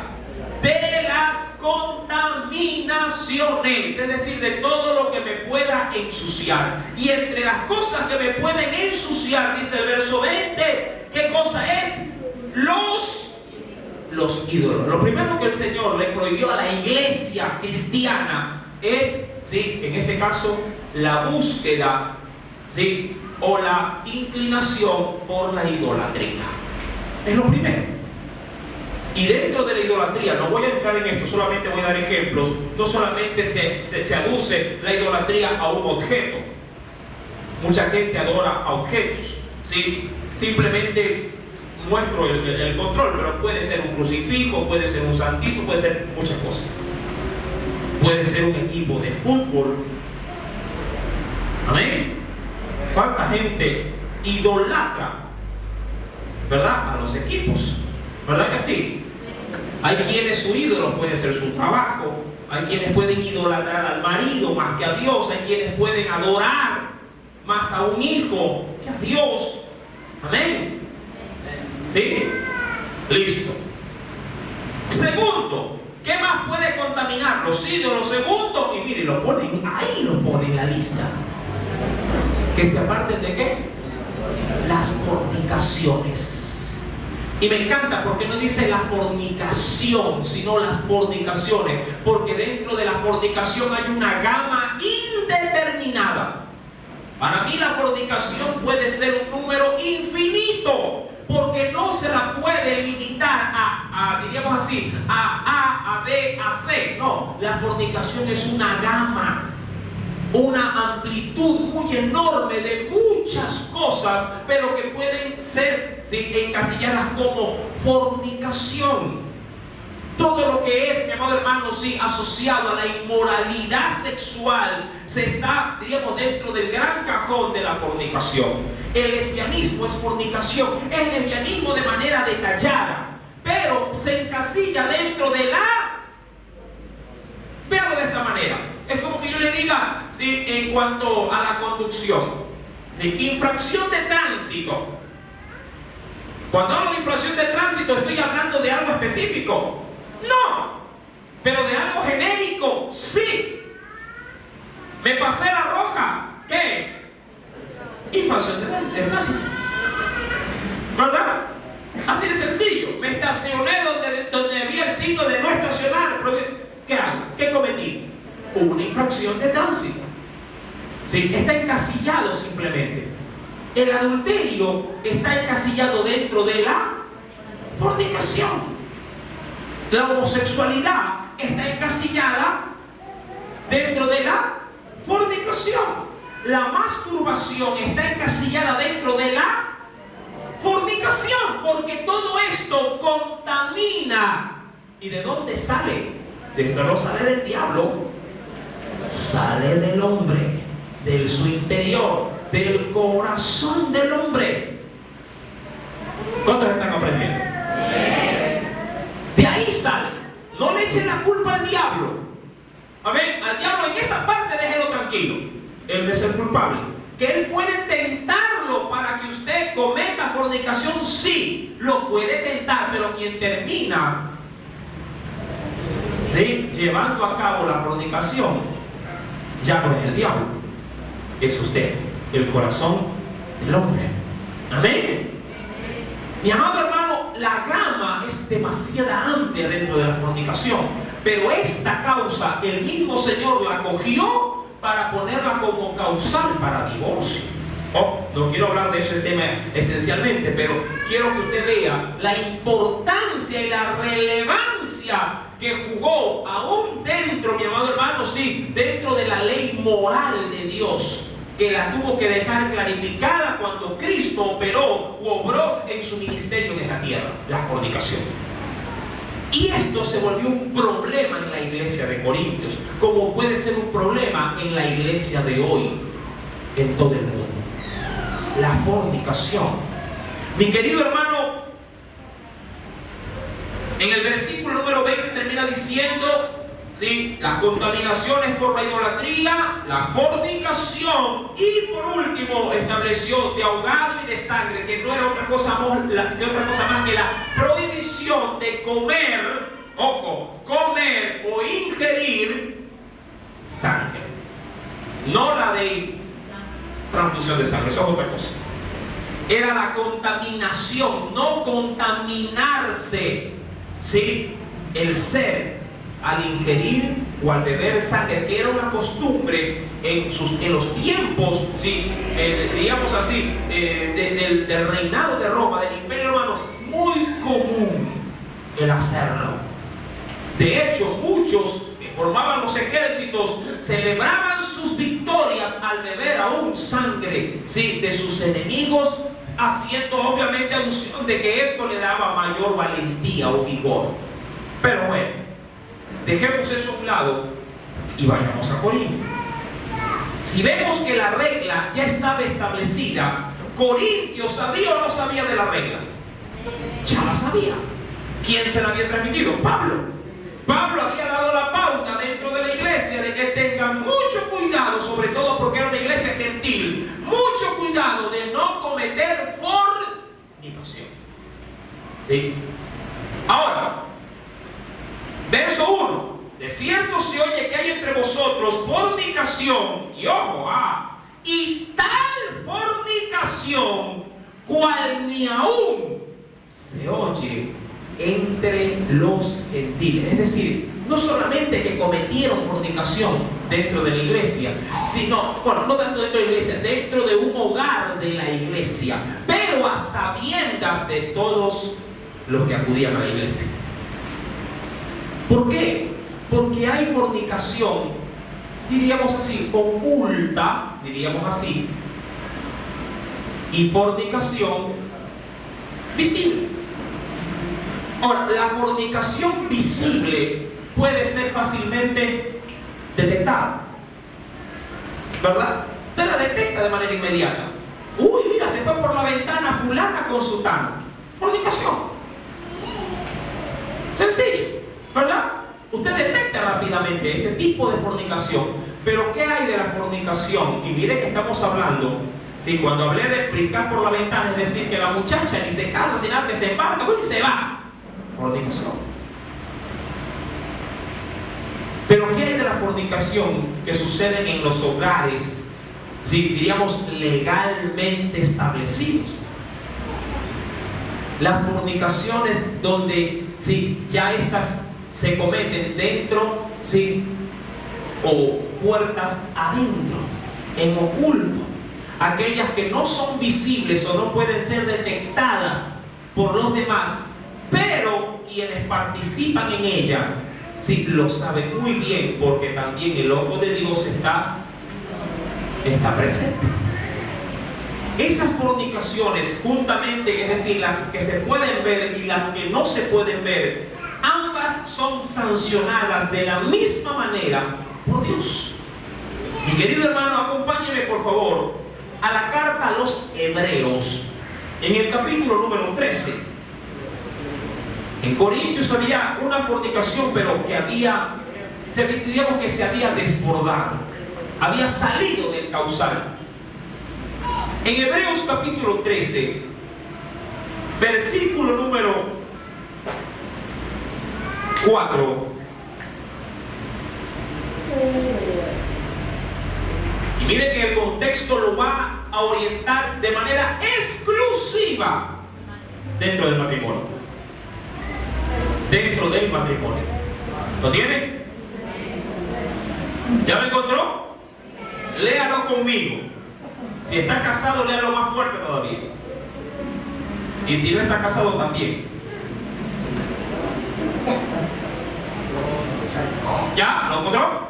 de las contaminaciones, es decir, de todo lo que me pueda ensuciar. Y entre las cosas que me pueden ensuciar, dice el verso 20, ¿qué cosa es? Los ídolos. Lo primero que el Señor le prohibió a la iglesia cristiana es, ¿sí?, en este caso, la búsqueda, ¿sí?, o la inclinación por la idolatría. Es lo primero. Y dentro de la idolatría, no voy a entrar en esto, solamente voy a dar ejemplos. No solamente se aduce la idolatría a un objeto. Mucha gente adora a objetos, ¿sí? Simplemente muestro el control, pero puede ser un crucifijo, puede ser un santito, puede ser muchas cosas. Puede ser un equipo de fútbol. Amén. ¿Cuánta gente idolatra, verdad, a los equipos? ¿Verdad que sí? Hay quienes su ídolo puede ser su trabajo, hay quienes pueden idolatrar al marido más que a Dios, hay quienes pueden adorar más a un hijo que a Dios. Amén. ¿Sí? Listo. Segundo, ¿qué más puede contaminar? Los ídolos. Segundo, y mire, lo ponen, ahí lo ponen en la lista. ¿Que se aparten de qué? Las fornicaciones. Y me encanta porque no dice la fornicación, sino las fornicaciones. Porque dentro de la fornicación hay una gama indeterminada. Para mí la fornicación puede ser un número infinito. Porque no se la puede limitar diríamos así, a A, B, a C. No, la fornicación es una gama, una amplitud muy enorme de muchas cosas, pero que pueden ser encasilladas como fornicación. Todo lo que es, mi amado hermano, sí, asociado a la inmoralidad sexual, se está, diríamos, dentro del gran cajón de la fornicación. El lesbianismo es fornicación, el lesbianismo de manera detallada, pero se encasilla dentro de la... Véalo de esta manera. Es como que yo le diga, ¿sí?, en cuanto a la conducción, ¿sí?, infracción de tránsito. Cuando hablo de infracción de tránsito, estoy hablando de algo específico. No, pero de algo genérico, sí. Me pasé la roja, ¿qué es? Infracción de tránsito, ¿verdad? Así de sencillo. Me estacioné donde había el signo de no estacionar. ¿Qué hago? ¿Qué cometí? Una infracción de tránsito. ¿Sí? Está encasillado simplemente. El adulterio está encasillado dentro de la fornicación. La homosexualidad está encasillada dentro de la fornicación. La masturbación está encasillada dentro de la fornicación, porque todo esto contamina. ¿Y de dónde sale? De esto no sale del diablo, sale del hombre, de su interior, del corazón del hombre. ¿Cuántos están aprendiendo? De ahí sale. No le echen la culpa al diablo. Amén. Al diablo en esa parte déjelo tranquilo. Él es el culpable. Que él puede tentarlo para que usted cometa fornicación, sí, lo puede tentar, pero quien termina, ¿sí?, llevando a cabo la fornicación, ya no es el diablo, es usted, el corazón del hombre. Amén. Mi amado hermano, la gama es demasiado amplia dentro de la fornicación, pero esta causa el mismo Señor la cogió para ponerla como causal para divorcio. No quiero hablar de ese tema esencialmente, pero quiero que usted vea la importancia y la relevancia que jugó aún dentro, mi amado hermano, sí, dentro de la ley moral de Dios, que la tuvo que dejar clarificada cuando Cristo operó u obró en su ministerio en la tierra, la fornicación. Y esto se volvió un problema en la iglesia de Corintios, como puede ser un problema en la iglesia de hoy, en todo el mundo. La fornicación. Mi querido hermano, en el versículo número 20 termina diciendo, ¿sí?, las contaminaciones por la idolatría, la fornicación, y por último estableció de ahogado y de sangre, que no era otra cosa más que la prohibición de comer, ojo, comer o ingerir sangre. No la de transfusión de sangre, eso es otra cosa. Era la contaminación, no contaminarse, ¿sí?, el ser al ingerir o al beber sangre, que era una costumbre en los tiempos, ¿sí?, digamos así, del reinado de Roma, del Imperio Romano, muy común el hacerlo. De hecho, muchos que formaban los ejércitos celebraban sus victorias al beber aún sangre, ¿sí?, de sus enemigos, haciendo obviamente alusión de que esto le daba mayor valentía o vigor. Pero bueno, dejemos eso a un lado y vayamos a Corinto. Si vemos que la regla ya estaba establecida, Corintio, ¿sabía o no sabía de la regla? Ya la sabía. ¿Quién se la había transmitido? Pablo. Pablo había dado la pauta dentro de la iglesia de que tengan mucho cuidado, sobre todo porque era una iglesia gentil, mucho cuidado de no cometer fornicación. ¿Sí? Ahora, verso 1. De cierto se oye que hay entre vosotros fornicación, y ojo, y tal fornicación cual ni aún se oye entre los gentiles. Es decir, no solamente que cometieron fornicación dentro de la iglesia, sino, bueno, no tanto dentro de la iglesia, dentro de un hogar de la iglesia, pero a sabiendas de todos los que acudían a la iglesia. ¿Por qué? Porque hay fornicación, diríamos así, oculta, diríamos así, y fornicación visible. Ahora, la fornicación visible puede ser fácilmente detectada, ¿verdad? Usted la detecta de manera inmediata. Uy, mira, se fue por la ventana fulana con sutano. Fornicación. Sencillo, ¿verdad? Usted detecta rápidamente ese tipo de fornicación. Pero ¿qué hay de la fornicación? Y mire que estamos hablando, ¿sí? Cuando hablé de brincar por la ventana, es decir, que la muchacha ni se casa, sino que se embarca y se va. Fornicación. Pero ¿qué hay de la fornicación que sucede en los hogares, ¿sí? Diríamos legalmente establecidos? Las fornicaciones donde, ¿sí? Ya estas se cometen dentro, ¿sí? O puertas adentro, en oculto. Aquellas que no son visibles o no pueden ser detectadas por los demás, pero quienes participan en ella, sí, lo saben muy bien, porque también el ojo de Dios está presente. Esas fornicaciones juntamente, es decir, las que se pueden ver y las que no se pueden ver, ambas son sancionadas de la misma manera por Dios. Mi querido hermano, acompáñeme por favor a la carta a los Hebreos, en el capítulo número 13. En Corintios había una fornicación, pero que digamos que se había desbordado, había salido del causal. En Hebreos capítulo 13, versículo número 4. Y mire que el contexto lo va a orientar de manera exclusiva dentro del matrimonio. Dentro del matrimonio. ¿Lo tiene? ¿Ya lo encontró? Léalo conmigo. Si está casado, léalo más fuerte todavía. Y si no está casado, también. ¿Ya? ¿Lo encontró?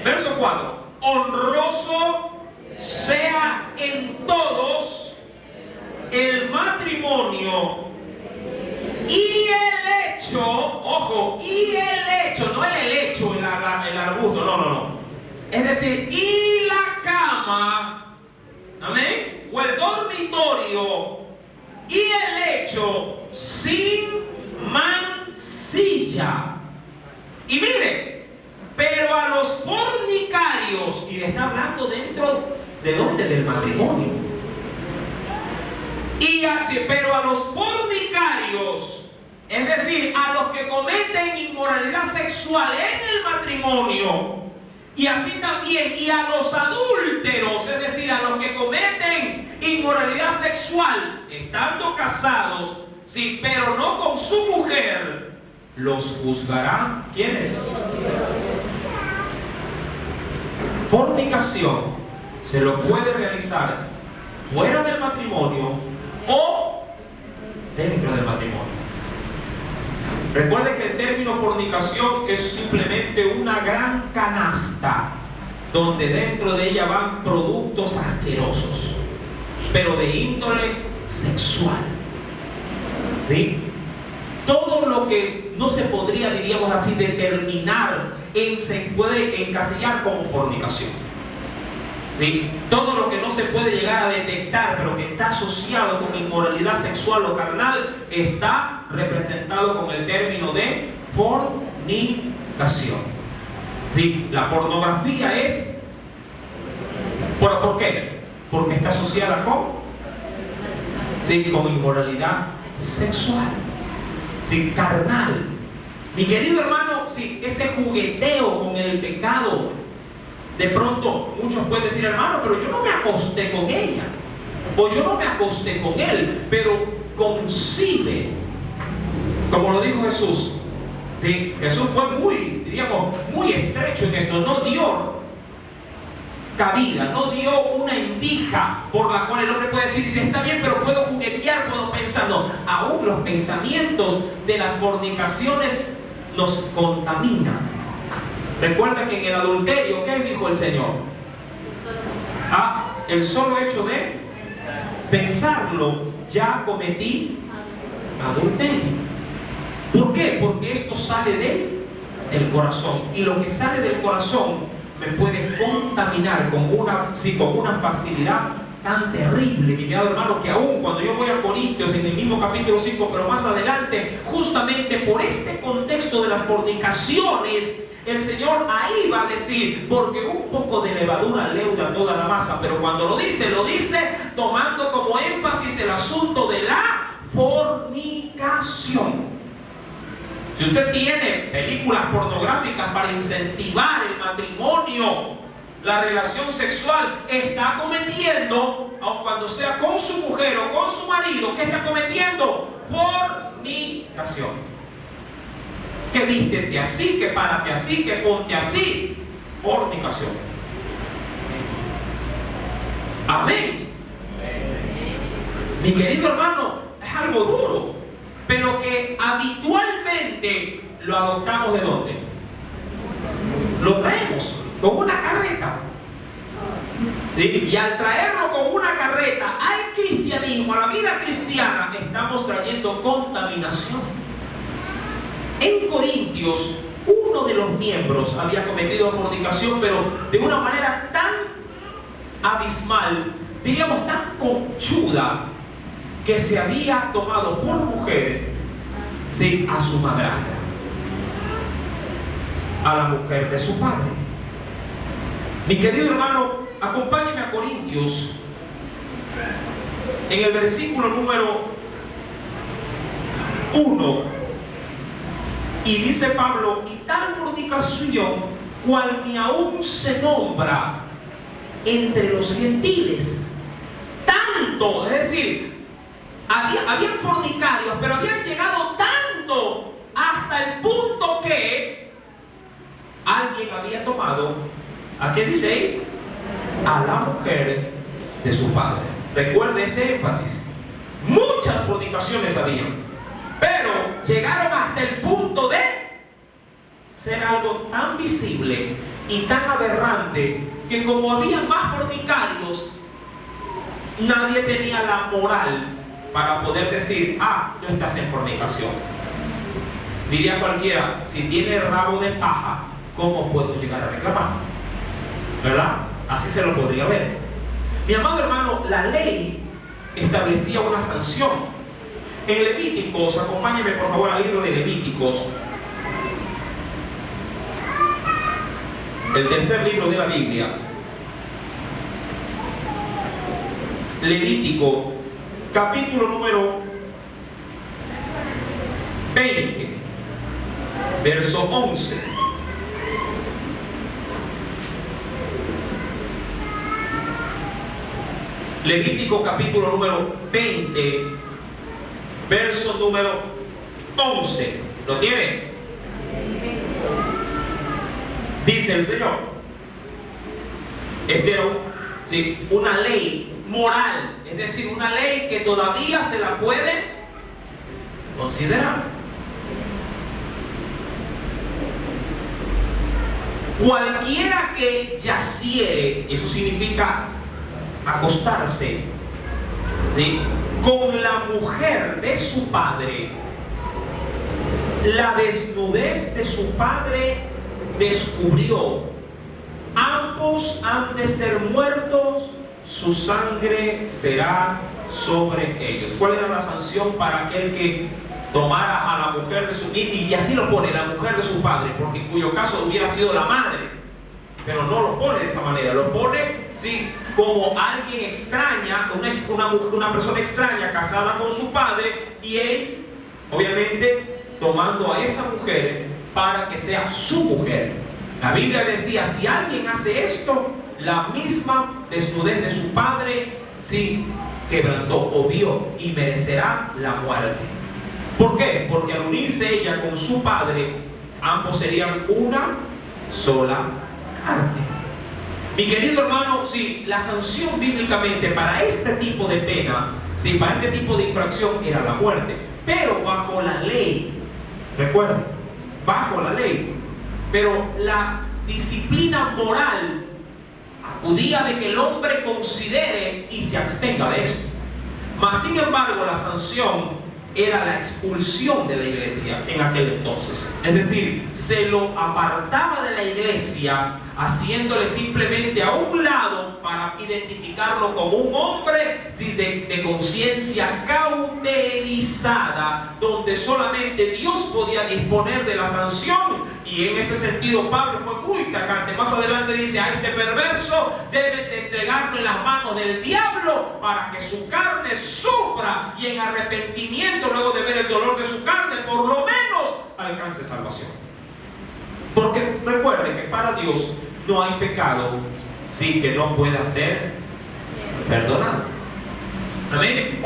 Verso 4. Honroso sea en todos el matrimonio y el hecho, ojo, y el hecho, no el helecho, el arbusto, no. Es decir, y la cama, amén, o el dormitorio, y el hecho sin mancilla. Y mire, pero a los fornicarios, y está hablando dentro de dónde, del matrimonio. Y así, pero a los fornicarios, es decir, a los que cometen inmoralidad sexual en el matrimonio, y así también, y a los adúlteros, es decir, a los que cometen inmoralidad sexual estando casados, sí, pero no con su mujer, los juzgarán. ¿Quiénes? Fornicación se lo puede realizar fuera del matrimonio o dentro del matrimonio. Recuerde que el término fornicación es simplemente una gran canasta donde dentro de ella van productos asquerosos, pero de índole sexual. ¿Sí? Todo lo que no se podría, diríamos así, determinar se puede encasillar como fornicación. ¿Sí? Todo lo que no se puede llegar a detectar, pero que está asociado con inmoralidad sexual o carnal, está representado con el término de fornicación. ¿Sí? La pornografía es... ¿Por qué? Porque está asociada con inmoralidad sexual, ¿sí? Carnal. Mi querido hermano, ¿sí? Ese jugueteo con el pecado. De pronto muchos pueden decir, hermano, pero yo no me acosté con ella, o yo no me acosté con él, pero concibe, como lo dijo Jesús. ¿Sí? Jesús fue muy estrecho en esto. No dio cabida, no dio una endija por la cual el hombre puede decir, si está bien, pero puedo juguetear, puedo pensar. No, aún los pensamientos de las fornicaciones nos contaminan. Recuerda que en el adulterio, ¿qué dijo el Señor? El solo hecho de pensarlo, ya cometí adulterio. ¿Por qué? Porque esto sale del corazón. Y lo que sale del corazón me puede contaminar con una facilidad tan terrible, mi amado hermano, que aún cuando yo voy a Corintios, en el mismo capítulo 5, pero más adelante, justamente por este contexto de las fornicaciones, el Señor ahí va a decir, porque un poco de levadura leuda toda la masa, pero cuando lo dice tomando como énfasis el asunto de la fornicación. Si usted tiene películas pornográficas para incentivar el matrimonio, la relación sexual, está cometiendo, aun cuando sea con su mujer o con su marido, ¿qué está cometiendo? Fornicación. Que vístete así, que párate así, que ponte así. Fornicación. Amén. Mi querido hermano, es algo duro, pero que habitualmente lo adoptamos. ¿De dónde? Lo traemos con una carreta. ¿Sí? Y al traerlo con una carreta al cristianismo, a la vida cristiana, estamos trayendo contaminación. En Corintios, uno de los miembros había cometido fornicación, pero de una manera tan abismal, diríamos tan conchuda, que se había tomado por mujer, ¿sí?, a su madrastra, a la mujer de su padre. Mi querido hermano, acompáñeme a Corintios, en el versículo número 1. Y dice Pablo, y tal fornicación, cual ni aún se nombra entre los gentiles. Tanto, es decir, habían fornicarios, pero habían llegado tanto hasta el punto que alguien había tomado, ¿a qué dice ahí? A la mujer de su padre. Recuerde ese énfasis. Muchas fornicaciones habían, pero llegaron hasta el punto de ser algo tan visible y tan aberrante que como había más fornicarios, nadie tenía la moral para poder decir, tú estás en fornicación. Diría cualquiera, si tiene rabo de paja, ¿cómo puedo llegar a reclamar? ¿Verdad? Así se lo podría ver. Mi amado hermano, la ley establecía una sanción. En Levíticos, acompáñenme por favor al libro de Levíticos, el tercer libro de la Biblia. Levítico, capítulo número 20, verso 11. Levítico, capítulo número 20, verso número 11. ¿Lo tiene? Dice el Señor. Espero, ¿sí?, una ley moral, es decir, una ley que todavía se la puede considerar. Cualquiera que yaciere, eso significa acostarse, ¿sí?, con la mujer de su padre, la desnudez de su padre descubrió. Ambos ambos han de ser muertos, su sangre será sobre ellos. ¿Cuál era la sanción para aquel que tomara a la mujer de su, y así lo pone, la mujer de su padre, porque en cuyo caso hubiera sido la madre, pero no lo pone de esa manera, lo pone sí, como alguien extraña, una persona extraña casada con su padre, y él obviamente tomando a esa mujer para que sea su mujer. La Biblia decía, si alguien hace esto, la misma desnudez de su padre sí quebrantó o vio y merecerá la muerte. ¿Por qué? Porque al unirse ella con su padre, ambos serían una sola carne. Mi querido hermano, sí, la sanción bíblicamente para este tipo de pena, sí, para este tipo de infracción era la muerte, pero bajo la ley, recuerden, bajo la ley, pero la disciplina moral acudía de que el hombre considere y se abstenga de esto. Mas sin embargo, la sanción era la expulsión de la iglesia en aquel entonces. Es decir, se lo apartaba de la iglesia, haciéndole simplemente a un lado para identificarlo como un hombre de conciencia cauterizada, donde solamente Dios podía disponer de la sanción. Y en ese sentido Pablo fue muy tajante. Más adelante dice, a este perverso deben de entregarlo en las manos del diablo para que su carne sufra y en arrepentimiento, luego de ver el dolor de su carne, por lo menos alcance salvación. Porque recuerde que para Dios no hay pecado sí, que no pueda ser perdonado. Amén.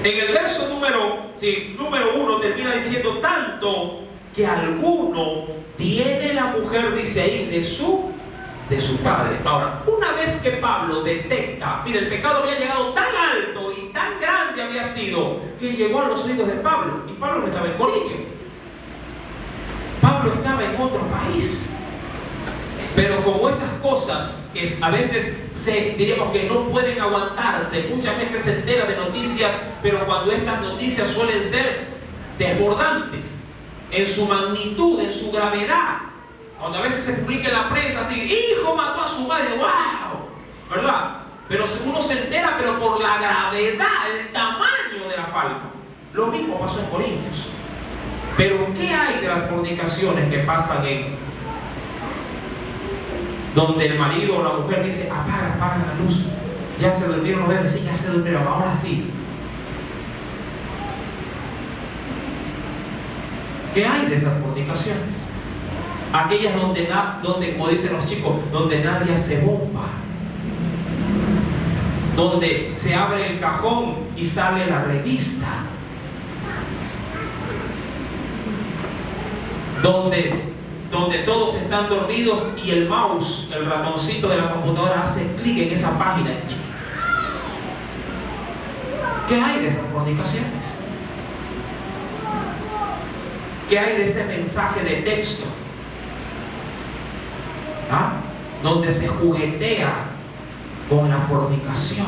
En el verso número 1 termina diciendo, tanto que alguno tiene la mujer, dice ahí, de su padre. Ahora, una vez que Pablo detecta, mire, el pecado había llegado tan alto y tan grande había sido, que llegó a los oídos de Pablo, y Pablo no estaba en Corinto, Pablo estaba en otro país. Pero como esas cosas que a veces diríamos que no pueden aguantarse, mucha gente se entera de noticias, pero cuando estas noticias suelen ser desbordantes en su magnitud, en su gravedad, cuando a veces se publica en la prensa así, hijo mató a su madre, wow, ¿verdad? Pero uno se entera, pero por la gravedad, el tamaño de la falta. Lo mismo pasó en Corintios. Pero ¿qué hay de las fornicaciones que pasan donde el marido o la mujer dice, apaga la luz, ya se durmieron los bebés, sí, ya se durmieron, ahora sí? ¿Qué hay de esas fornicaciones? Aquellas donde, como dicen los chicos, donde nadie hace bomba, donde se abre el cajón y sale la revista, donde todos están dormidos y el mouse, el ratoncito de la computadora hace clic en esa página. ¿Qué hay de esas fornicaciones? ¿Qué hay de ese mensaje de texto? Donde se juguetea con la fornicación.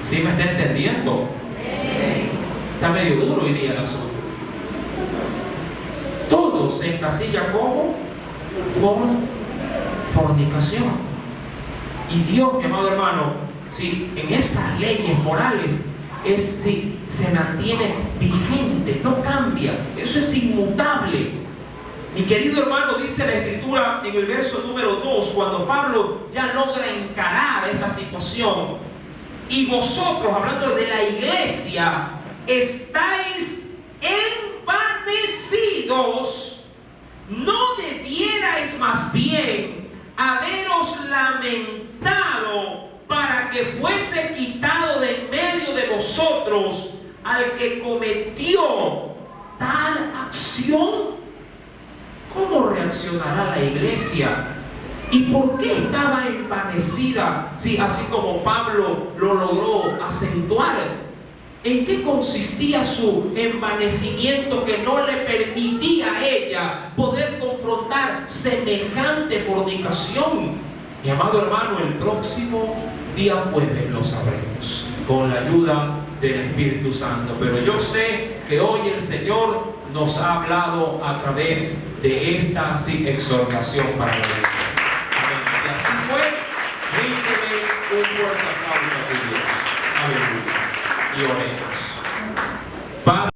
¿Sí me está entendiendo? Está medio duro hoy día el asunto. Todo se encasilla como fornicación. Y Dios, mi amado hermano, sí, en esas leyes morales se mantiene vigente, no cambia. Eso es inmutable. Mi querido hermano, dice la Escritura en el verso número 2, cuando Pablo ya logra encarar esta situación, y vosotros, hablando de la iglesia, estáis envanecidos, ¿no debierais más bien haberos lamentado para que fuese quitado de en medio de vosotros al que cometió tal acción? ¿Cómo reaccionará la iglesia? ¿Y por qué estaba envanecida? Sí, así como Pablo lo logró acentuar. ¿En qué consistía su envanecimiento que no le permitía a ella poder confrontar semejante fornicación? Mi amado hermano, el próximo día jueves lo sabremos con la ayuda del Espíritu Santo. Pero yo sé que hoy el Señor nos ha hablado a través de esta exhortación para la iglesia. Amén. Si así fue, ríndele un fuerte aplauso a tu Dios. Aleluya. Y oremos. Padre,